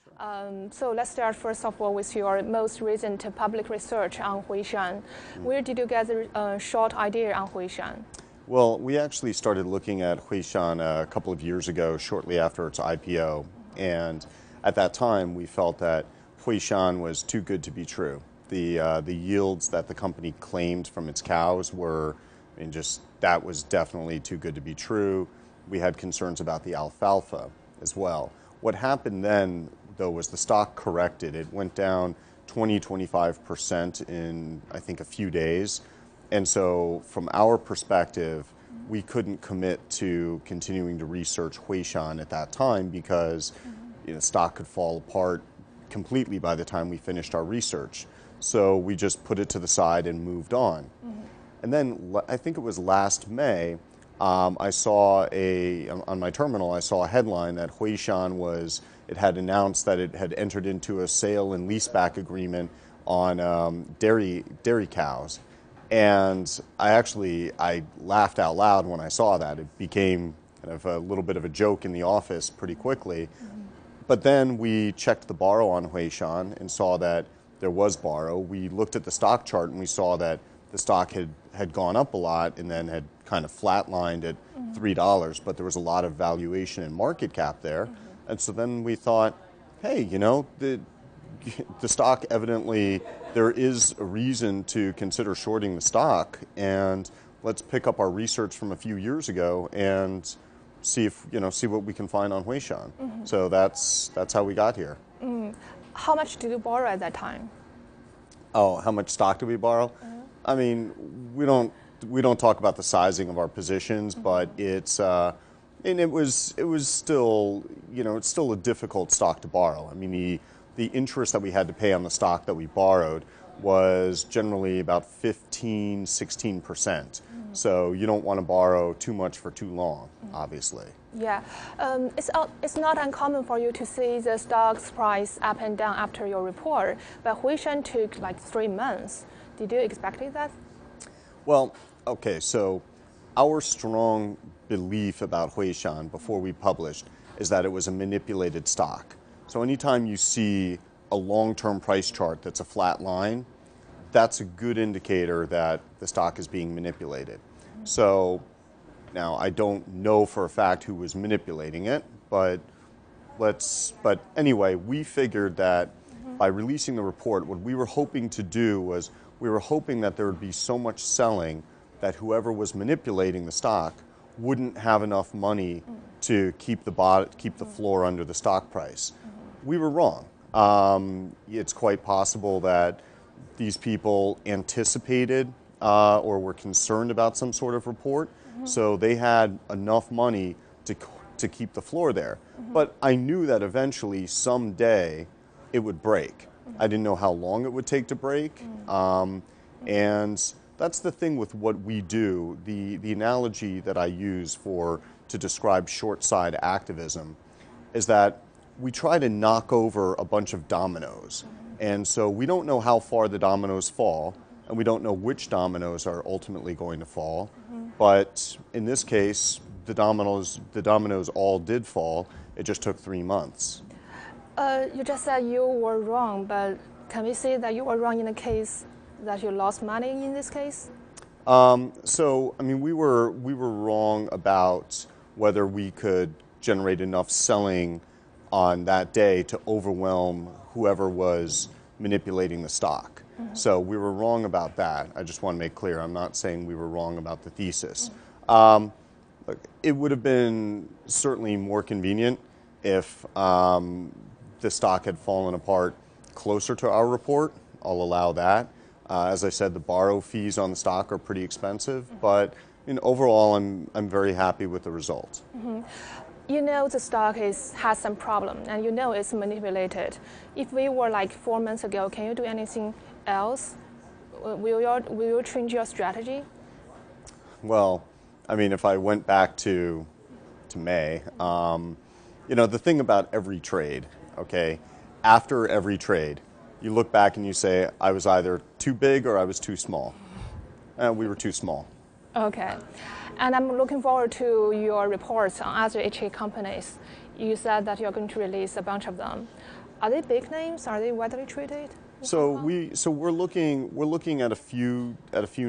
So let's start first of all with your most recent public research on Huishan. Where did you get the short idea on Huishan? Well, we actually started looking at Huishan a couple of years ago, shortly after its IPO. And at that time, we felt that Huishan was too good to be true. The yields that the company claimed from its cows were, that was definitely too good to be true. We had concerns about the alfalfa as well. What happened then, though, was the stock corrected. It went down 20-25% in, I think, a few days. And so from our perspective, we couldn't commit to continuing to research Huishan at that time because stock could fall apart completely by the time we finished our research. So we just put it to the side and moved on. And then I think it was last May, I saw on my terminal, I saw a headline that Huishan it had announced that it had entered into a sale and leaseback agreement on dairy cows. And I laughed out loud when I saw that. It became kind of a little bit of a joke in the office pretty quickly. But then we checked the borrow on Huishan and saw that there was borrow. We looked at the stock chart and we saw that the stock had gone up a lot and then had kind of flatlined at $3, but there was a lot of valuation and market cap there. And so then we thought, hey, the stock evidently, there is a reason to consider shorting the stock, and let's pick up our research from a few years ago and see what we can find on Huishan. So that's how we got here. How much did you borrow at that time? Oh, how much stock did we borrow? I mean, we don't talk about the sizing of our positions, but it's and it was still it's still a difficult stock to borrow. I mean, the interest that we had to pay on the stock that we borrowed was generally about 15-16%. So you don't want to borrow too much for too long, obviously. Yeah, it's not uncommon for you to see the stock's price up and down after your report, but Huishan took like 3 months. Did you expect that? Well, okay, so our strong belief about Huishan before we published is that it was a manipulated stock. So anytime you see a long-term price chart that's a flat line, that's a good indicator that the stock is being manipulated. So now I don't know for a fact who was manipulating it, but anyway, we figured that by releasing the report, what we were hoping to do was we were hoping that there would be so much selling that whoever was manipulating the stock wouldn't have enough money to keep the floor under the stock price. We were wrong. It's quite possible that these people anticipated or were concerned about some sort of report, so they had enough money to keep the floor there. But I knew that eventually, someday, it would break. I didn't know how long it would take to break, and that's the thing with what we do. The analogy that I use to describe short side activism is that we try to knock over a bunch of dominoes. And so we don't know how far the dominoes fall, and we don't know which dominoes are ultimately going to fall. But in this case, the dominoes all did fall. It just took 3 months. You just said you were wrong, but can we say that you were wrong in the case that you lost money in this case? So, I mean, we were wrong about whether we could generate enough selling on that day to overwhelm whoever was manipulating the stock. So we were wrong about that. I just want to make clear, I'm not saying we were wrong about the thesis. Look, it would have been certainly more convenient if the stock had fallen apart closer to our report. I'll allow that. As I said, the borrow fees on the stock are pretty expensive, but overall, I'm very happy with the result. You know the stock has some problem, and you know it's manipulated. If we were like 4 months ago, can you do anything else? Will you change your strategy? Well, I mean, if I went back to May, the thing about every trade, okay, after every trade, you look back and you say, I was either too big or I was too small. We were too small. Okay. And I'm looking forward to your reports on other HA companies. you said that you're going to release a bunch of them. Are they big names? Are they widely traded? So we're looking at a few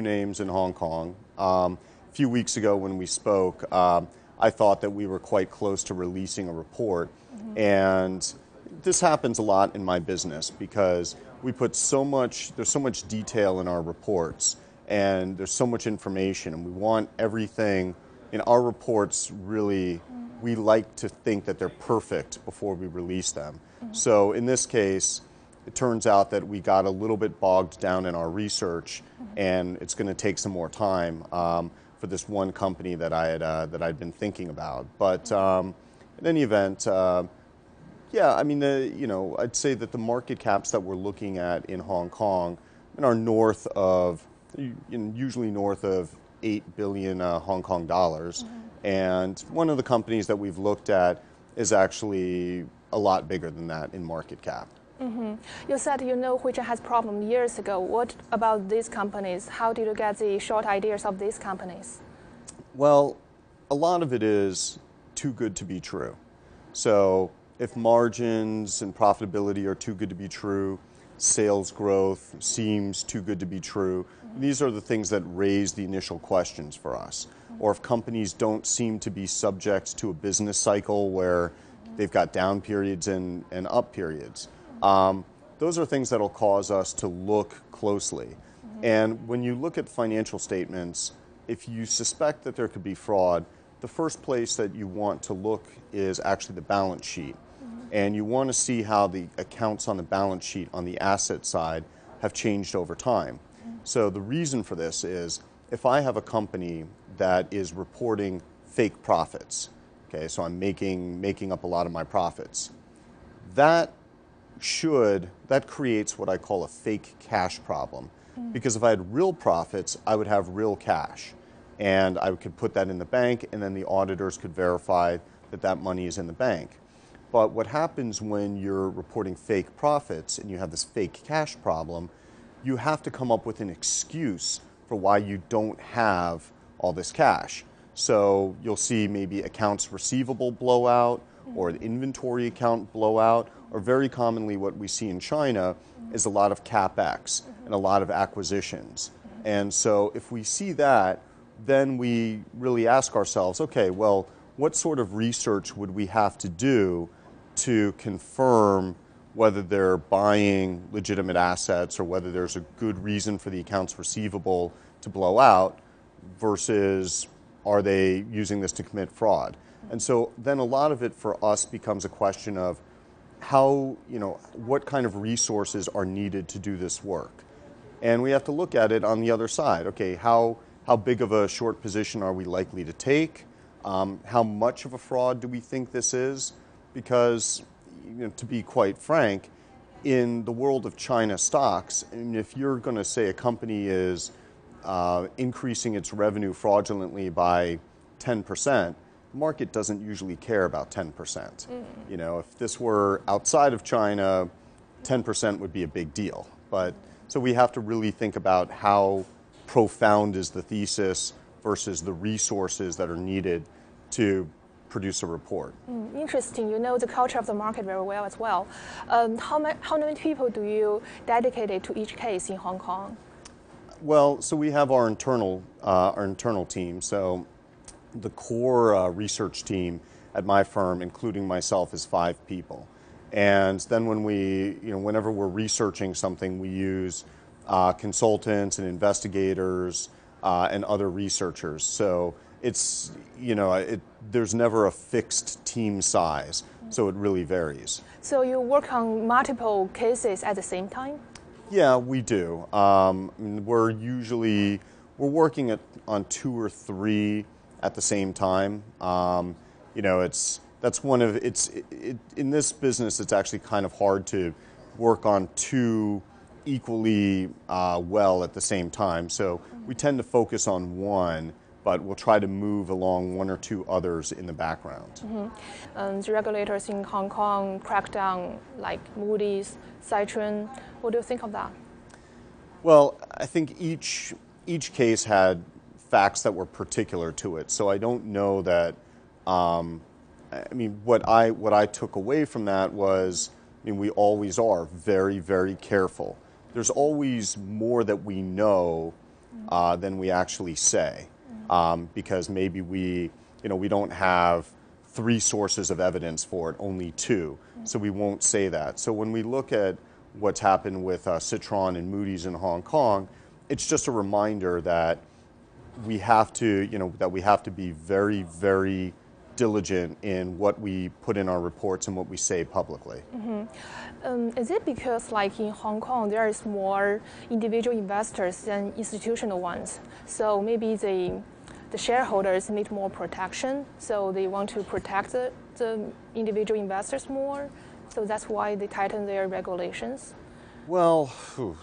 names in Hong Kong. A few weeks ago when we spoke, I thought that we were quite close to releasing a report, and this happens a lot in my business because we put there's so much detail in our reports, and there's so much information, and we want everything in our reports really. We like to think that they're perfect before we release them. So in this case, it turns out that we got a little bit bogged down in our research, and it's going to take some more time for this one company that I'd been thinking about. But in any event, yeah, I mean, I'd say that the market caps that we're looking at in Hong Kong are usually north of 8 billion Hong Kong dollars. And one of the companies that we've looked at is actually a lot bigger than that in market cap. You said you know which has problem years ago. What about these companies? How did you get the short ideas of these companies? Well, a lot of it is too good to be true. So if margins and profitability are too good to be true, sales growth seems too good to be true, these are the things that raise the initial questions for us. Or if companies don't seem to be subject to a business cycle where they've got down periods and up periods. Those are things that will cause us to look closely. And when you look at financial statements, if you suspect that there could be fraud, the first place that you want to look is actually the balance sheet. And you want to see how the accounts on the balance sheet on the asset side have changed over time. So the reason for this is if I have a company that is reporting fake profits, okay, so I'm making up a lot of my profits, that creates what I call a fake cash problem. Because if I had real profits, I would have real cash. And I could put that in the bank, and then the auditors could verify that that money is in the bank. But what happens when you're reporting fake profits and you have this fake cash problem, you have to come up with an excuse for why you don't have all this cash. So you'll see maybe accounts receivable blowout or an inventory account blowout, or very commonly what we see in China is a lot of CapEx and a lot of acquisitions. And so if we see that, then we really ask ourselves, okay, well, what sort of research would we have to do to confirm whether they're buying legitimate assets or whether there's a good reason for the accounts receivable to blow out versus are they using this to commit fraud? And so then a lot of it for us becomes a question of how, what kind of resources are needed to do this work. And we have to look at it on the other side. Okay, how big of a short position are we likely to take? How much of a fraud do we think this is? Because, to be quite frank, in the world of China stocks, and if you're going to say a company is increasing its revenue fraudulently by 10%, the market doesn't usually care about 10%. If this were outside of China, 10% would be a big deal. But so we have to really think about how profound is the thesis versus the resources that are needed to produce a report. Interesting. You know the culture of the market very well as well. How many people do you dedicate to each case in Hong Kong? Well, so we have our internal team. So the core research team at my firm, including myself, is 5 people. And then when whenever we're researching something, we use consultants and investigators and other researchers. So it's, there's never a fixed team size, so it really varies. So you work on multiple cases at the same time? Yeah, we do. We're working on 2 or 3 at the same time. In this business, it's actually kind of hard to work on 2 equally well at the same time. So we tend to focus on one, but we'll try to move along 1 or 2 others in the background. The regulators in Hong Kong crack down, like Moody's, Citron. What do you think of that? Well, I think each case had facts that were particular to it. So I don't know that, I mean, what I took away from that was, I mean, we always are very, very careful. There's always more that we know than we actually say, because maybe we don't have 3 sources of evidence for it, only 2, so we won't say that. So when we look at what's happened with Citron and Moody's in Hong Kong, it's just a reminder that we have to, be very, very diligent in what we put in our reports and what we say publicly. Is it because, like in Hong Kong, there is more individual investors than institutional ones? So maybe the shareholders need more protection, so they want to protect the individual investors more. So that's why they tighten their regulations. Well,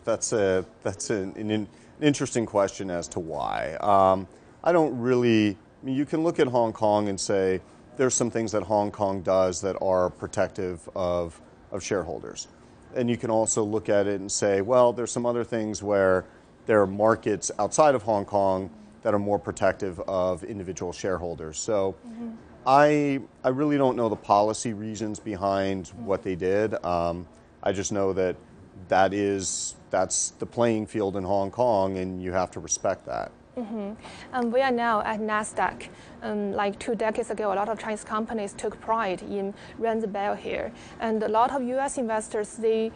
that's an interesting question as to why. I don't really. I mean, you can look at Hong Kong and say there's some things that Hong Kong does that are protective of shareholders. And you can also look at it and say, well, there's some other things where there are markets outside of Hong Kong that are more protective of individual shareholders. So I really don't know the policy reasons behind what they did. I just know that that's the playing field in Hong Kong, and you have to respect that. We are now at NASDAQ. Like 2 decades ago, a lot of Chinese companies took pride in ring the bell here. And a lot of US investors, they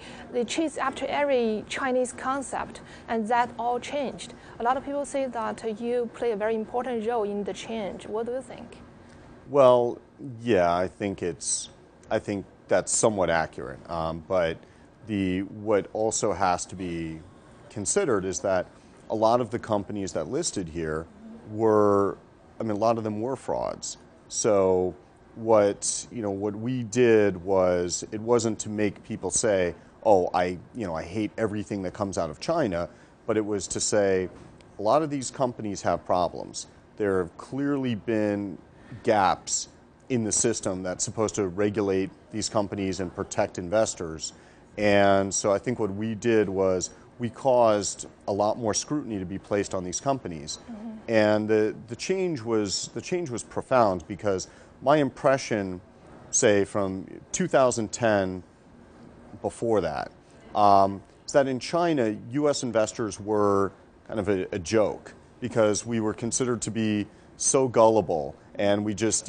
chase after every Chinese concept, and that all changed. A lot of people say that you play a very important role in the change. What do you think? Well, yeah, I think that's somewhat accurate. But what also has to be considered is that a lot of the companies that listed here a lot of them were frauds. So what we did was, it wasn't to make people say, oh, I hate everything that comes out of China, but it was to say a lot of these companies have problems. There have clearly been gaps in the system that's supposed to regulate these companies and protect investors. And so I think what we did was we caused a lot more scrutiny to be placed on these companies. And the change was profound, because my impression, say from 2010 before that, is that in China, US investors were kind of a joke, because we were considered to be so gullible, and we just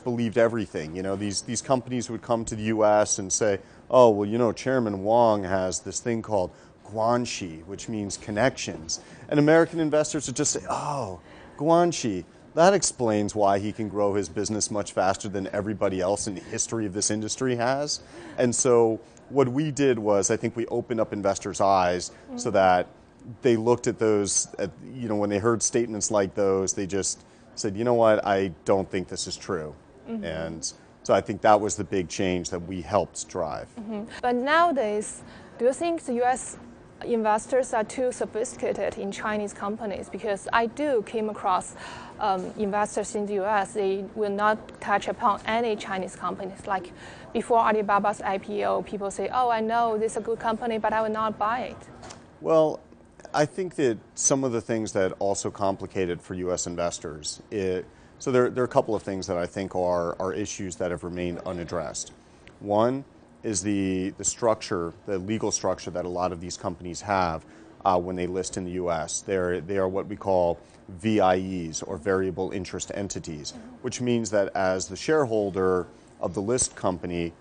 believed everything. These companies would come to the US and say, oh, well, Chairman Wang has this thing called guanxi, which means connections. And American investors would just say, oh, guanxi, that explains why he can grow his business much faster than everybody else in the history of this industry has. And so what we did was, I think we opened up investors' eyes so that they looked at those, when they heard statements like those, they just said, you know what, I don't think this is true. And so I think that was the big change that we helped drive. But nowadays, do you think the US investors are too sophisticated in Chinese companies? Because I do came across investors in the US, they will not touch upon any Chinese companies. Like before Alibaba's IPO, people say, oh, I know this is a good company, but I will not buy it. Well, I think that some of the things that also complicate it for US investors, so there are a couple of things that I think are issues that have remained unaddressed. One is the structure, the legal structure that a lot of these companies have when they list in the US. They are what we call VIEs, or variable interest entities, which means that as the shareholder of the list company,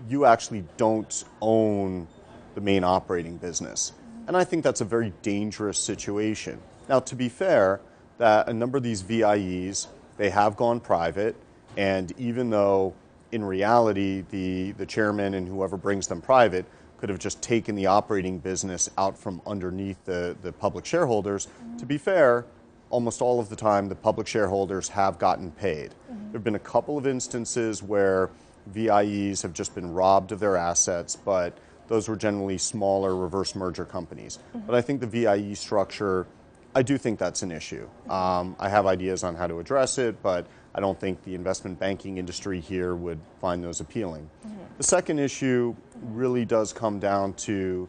you actually don't own the main operating business. And I think that's a very dangerous situation. Now, to be fair, that a number of these VIEs, they have gone private, and even though in reality the chairman and whoever brings them private could have just taken the operating business out from underneath the public shareholders, to be fair, almost all of the time the public shareholders have gotten paid. There have been a couple of instances where VIEs have just been robbed of their assets, but those were generally smaller reverse merger companies. But I think the VIE structure, I do think that's an issue. I have ideas on how to address it, but I don't think the investment banking industry here would find those appealing. The second issue really does come down to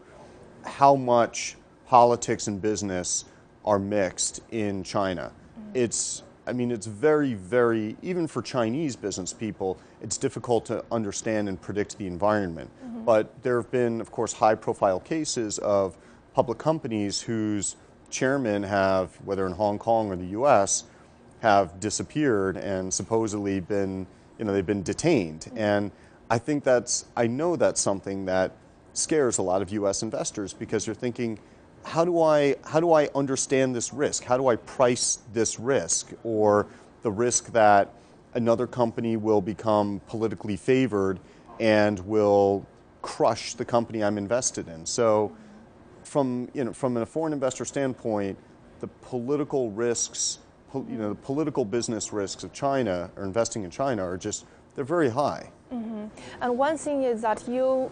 how much politics and business are mixed in China. I mean, it's very, very, even for Chinese business people, it's difficult to understand and predict the environment. But there have been, of course, high-profile cases of public companies whose chairmen have, whether in Hong Kong or the U.S., have disappeared and supposedly been, they've been detained. And I know that's something that scares a lot of U.S. investors, because you're thinking, how do I understand this risk? How do I price this risk, or the risk that another company will become politically favored and will crush the company I'm invested in? So from a foreign investor standpoint, the political risks, the political business risks of China or investing in China are they're very high. And one thing is that you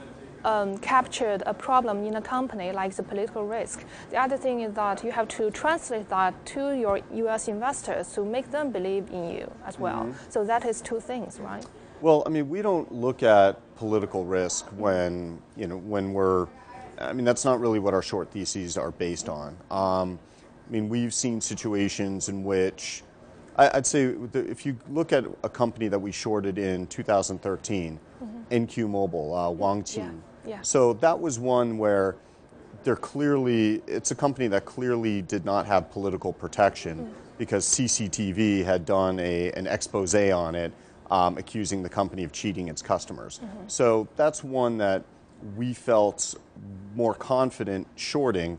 captured a problem in a company, like the political risk. The other thing is that you have to translate that to your U.S. investors to make them believe in you as well. So that is two things, right? Well, I mean, we don't look at political risk when we're, I mean, that's not really what our short theses are based on. I mean, we've seen situations in which, I'd say, if you look at a company that we shorted in 2013, NQ Mobile, Wang Qi. Yeah. So that was one where it's a company that clearly did not have political protection, because CCTV had done an expose on it, accusing the company of cheating its customers. So that's one that we felt more confident shorting,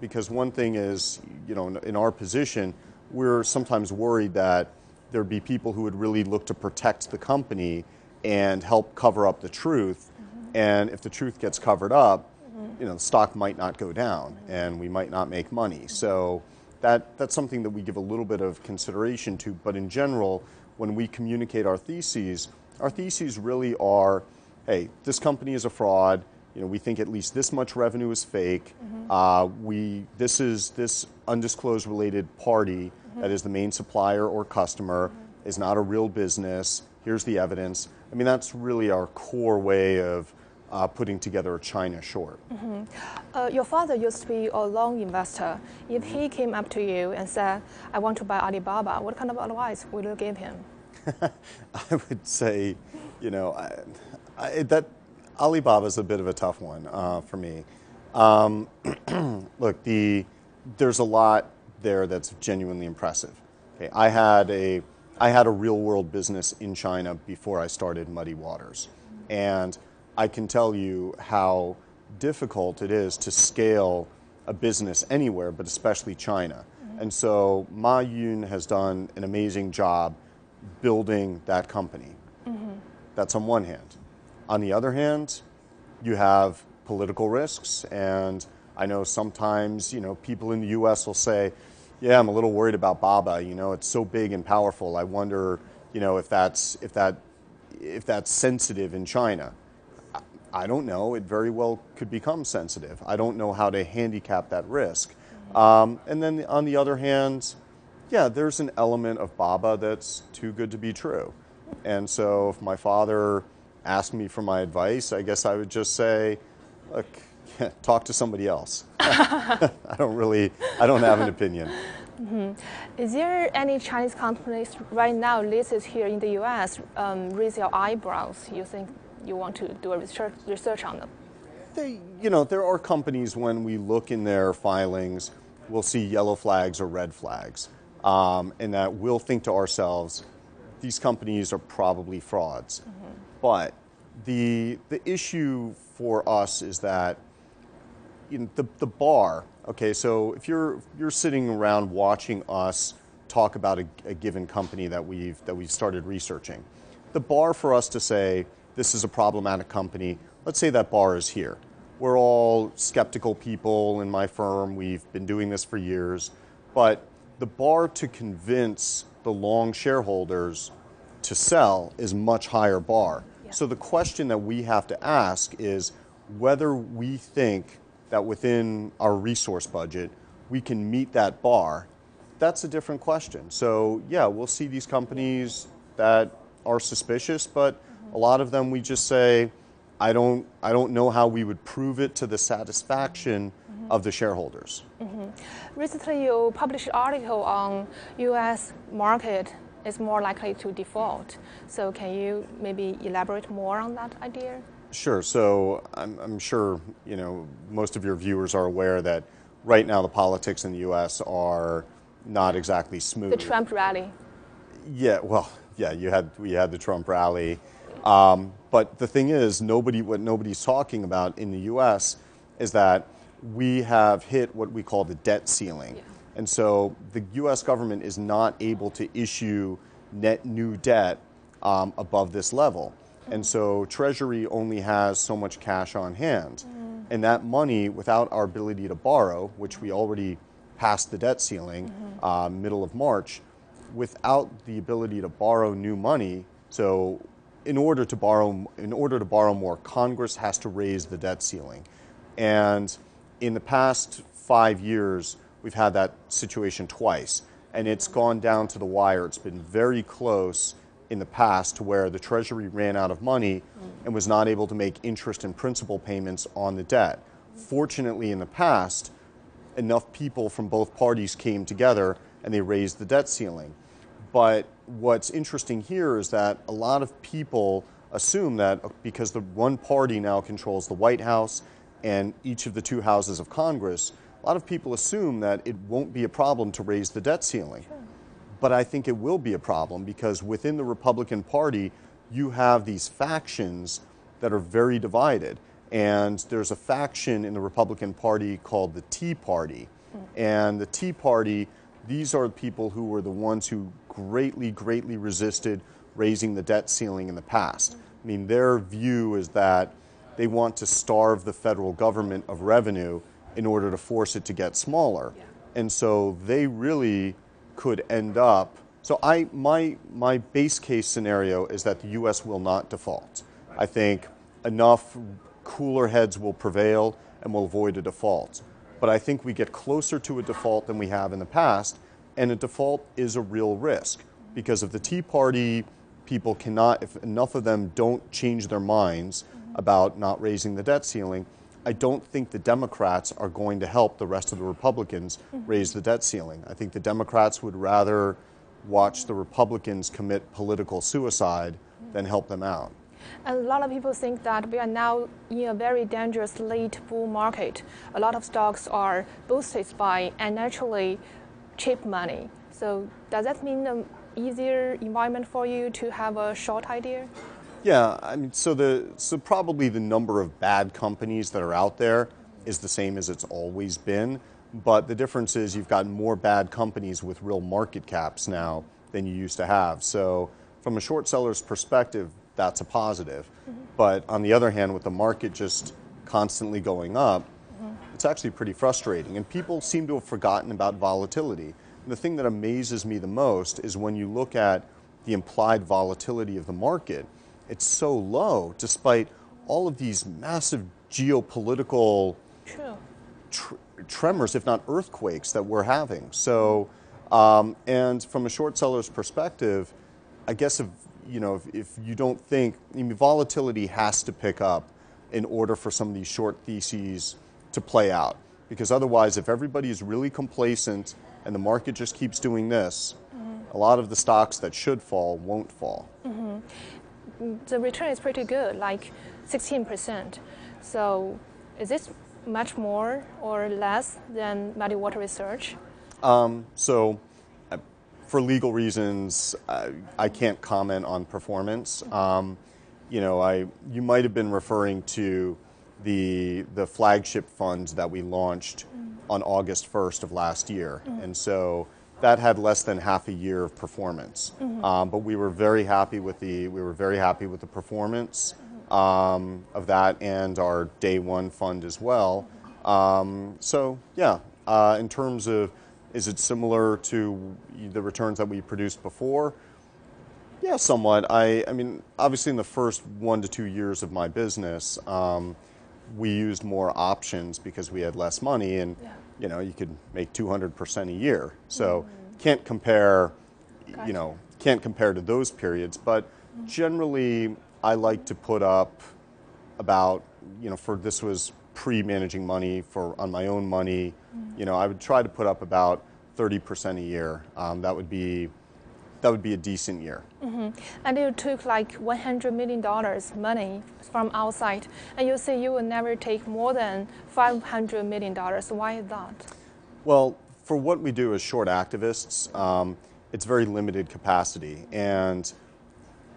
because one thing is, in our position, we're sometimes worried that there'd be people who would really look to protect the company and help cover up the truth. And if the truth gets covered up, the stock might not go down and we might not make money. So that's something that we give a little bit of consideration to. But in general, when we communicate our theses really are, hey, this company is a fraud. We think at least this much revenue is fake. This undisclosed related party that is the main supplier or customer is not a real business. Here's the evidence. I mean, that's really our core way of putting together a China short. Your father used to be a long investor. If he came up to you and said, I want to buy Alibaba, what kind of advice would you give him? I would say, that Alibaba is a bit of a tough one for me. Look, there's a lot there that's genuinely impressive. Okay, I had a real world business in China before I started Muddy Waters, and I can tell you how difficult it is to scale a business anywhere, but especially China. And so Ma Yun has done an amazing job building that company. That's on one hand. On the other hand, you have political risks, and I know sometimes, people in the U.S. will say, yeah, I'm a little worried about Baba, it's so big and powerful. I wonder, if that's sensitive in China. I don't know. It very well could become sensitive. I don't know how to handicap that risk. And then on the other hand, yeah, there's an element of Baba that's too good to be true. And so if my father asked me for my advice, I guess I would just say, look, talk to somebody else. I don't have an opinion. Is there any Chinese companies right now listed here in the U.S. Raise your eyebrows? You think you want to do a research on them? There are companies, when we look in their filings, we'll see yellow flags or red flags, and that we'll think to ourselves, these companies are probably frauds. But the issue for us is that the bar. Okay, so if you're sitting around watching us talk about a given company that we've started researching, the bar for us to say this is a problematic company, let's say that bar is here. We're all skeptical people in my firm. We've been doing this for years, but the bar to convince the long shareholders to sell is much higher bar. Yeah. So the question that we have to ask is whether we think that within our resource budget, we can meet that bar. That's a different question. So yeah, we'll see these companies that are suspicious, but a lot of them we just say, I don't know how we would prove it to the satisfaction of the shareholders. Recently, you published an article on U.S. market is more likely to default. So can you maybe elaborate more on that idea? Sure. So I'm sure most of your viewers are aware that right now the politics in the U.S. are not exactly smooth. The Trump rally. Yeah. Well, yeah. We had the Trump rally, but the thing is, what nobody's talking about in the U.S. is that we have hit what we call the debt ceiling. Yeah. And so the U.S. government is not able to issue net new debt above this level. And so Treasury only has so much cash on hand. And that money, without our ability to borrow, which we already passed the debt ceiling middle of March, without the ability to borrow new money, so in order to borrow more, Congress has to raise the debt ceiling. And in the past 5 years, we've had that situation twice, and it's gone down to the wire. It's been very close in the past to where the Treasury ran out of money and was not able to make interest and principal payments on the debt. Fortunately, in the past, enough people from both parties came together and they raised the debt ceiling. But what's interesting here is that a lot of people assume that because the one party now controls the White House and each of the two houses of Congress, a lot of people assume that it won't be a problem to raise the debt ceiling. Sure. But I think it will be a problem because within the Republican Party, you have these factions that are very divided. And there's a faction in the Republican Party called the Tea Party. And the Tea Party, these are the people who were the ones who greatly resisted raising the debt ceiling in the past. I mean, their view is that they want to starve the federal government of revenue in order to force it to get smaller. Yeah. And so they really could end up, so my base case scenario is that the US will not default. I think enough cooler heads will prevail and will avoid a default. But I think we get closer to a default than we have in the past, and a default is a real risk because if the Tea Party people cannot, if enough of them don't change their minds about not raising the debt ceiling, I don't think the Democrats are going to help the rest of the Republicans raise the debt ceiling. I think the Democrats would rather watch the Republicans commit political suicide than help them out. And a lot of people think that we are now in a very dangerous late bull market. A lot of stocks are boosted by unnaturally cheap money. So does that mean an easier environment for you to have a short idea? Yeah, I mean, so probably the number of bad companies that are out there is the same as it's always been, but the difference is you've got more bad companies with real market caps now than you used to have. So from a short seller's perspective, that's a positive. But on the other hand, with the market just constantly going up, it's actually pretty frustrating. And people seem to have forgotten about volatility. And the thing that amazes me the most is when you look at the implied volatility of the market, it's so low despite all of these massive geopolitical tremors, if not earthquakes, that we're having. So, and from a short seller's perspective, I guess if you don't think, I mean, volatility has to pick up in order for some of these short theses to play out. Because otherwise, if everybody is really complacent and the market just keeps doing this, a lot of the stocks that should fall won't fall. The return is pretty good, like 16%. So is this much more or less than Muddy Water Research? So for legal reasons, I can't comment on performance. You might have been referring to the flagship fund that we launched on August 1st of last year. And so that had less than half a year of performance. But we were very happy with the performance of that and our day one fund as well. So yeah, in terms of, is it similar to the returns that we produced before? Yeah, somewhat. I mean, obviously in the first 1 to 2 years of my business, we used more options because we had less money, and you could make 200% a year. So can't compare, can't compare to those periods. But generally, I like to put up about, this was pre-managing money on my own money, I would try to put up about 30% a year. That would be a decent year. And you took like $100 million money from outside, and you say you will never take more than $500 million. Why is that? Well, for what we do as short activists, it's very limited capacity, and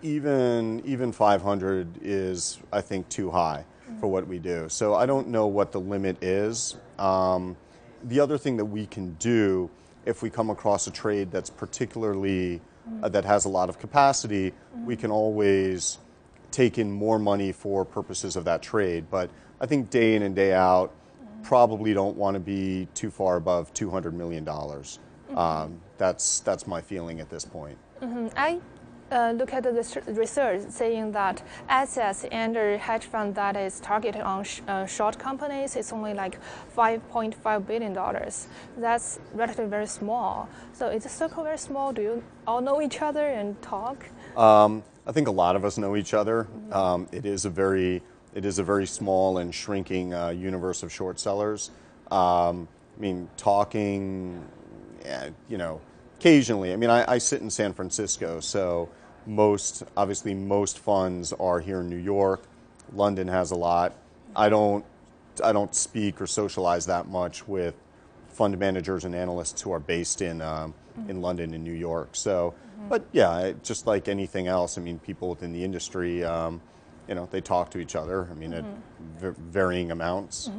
even 500 is, I think, too high for what we do. So I don't know what the limit is. The other thing that we can do, if we come across a trade that's particularly that has a lot of capacity, we can always take in more money for purposes of that trade. But I think day in and day out, probably don't want to be too far above $200 million. That's my feeling at this point. I look at the research saying that assets under hedge fund that is targeted on short companies is only like $5.5 billion. That's relatively very small. So is the circle very small? Do you all know each other and talk? I think a lot of us know each other. It is a very small and shrinking universe of short sellers. I mean, talking, occasionally. I mean, I sit in San Francisco, so obviously most funds are here in New York. London has a lot. I don't speak or socialize that much with fund managers and analysts who are based in London and New York. So, but yeah, just like anything else, I mean, people within the industry, they talk to each other. I mean, at varying amounts.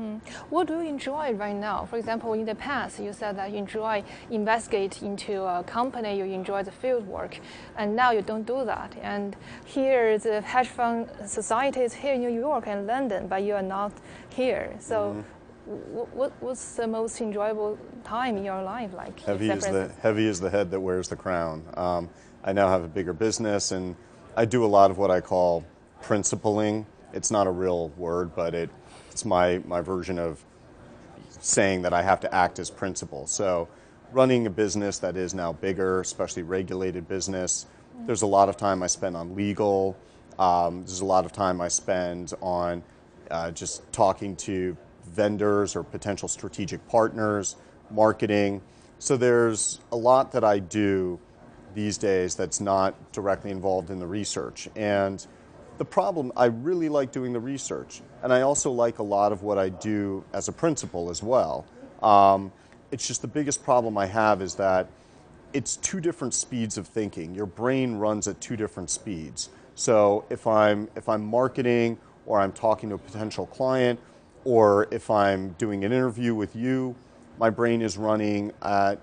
What do you enjoy right now? For example, in the past, you said that you enjoy investigate into a company, you enjoy the field work, and now you don't do that. And here, the hedge fund society is here in New York and London, but you are not here. So, what's the most enjoyable time in your life like? Heavy is the head that wears the crown. I now have a bigger business, and I do a lot of what I call principling. It's not a real word, but it's my version of saying that I have to act as principal. So running a business that is now bigger, especially regulated business, there's a lot of time I spend on legal. There's a lot of time I spend on just talking to vendors or potential strategic partners, marketing. So there's a lot that I do these days that's not directly involved in the research. And the problem, I really like doing the research, and I also like a lot of what I do as a principal as well. It's just the biggest problem I have is that it's two different speeds of thinking. Your brain runs at two different speeds. So if I'm marketing, or I'm talking to a potential client, or if I'm doing an interview with you, my brain is running at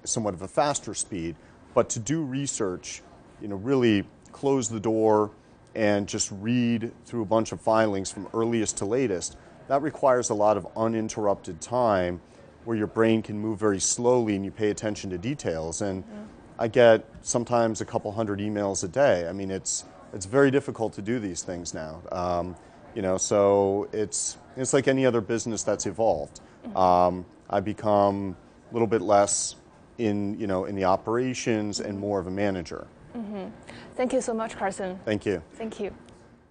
somewhat of a faster speed. But to do research, really close the door and just read through a bunch of filings from earliest to latest, that requires a lot of uninterrupted time where your brain can move very slowly and you pay attention to details. And I get sometimes a couple hundred emails a day. I mean, it's very difficult to do these things now. So it's like any other business that's evolved. I become a little bit less in the operations and more of a manager. Thank you so much, Carson. Thank you. Thank you.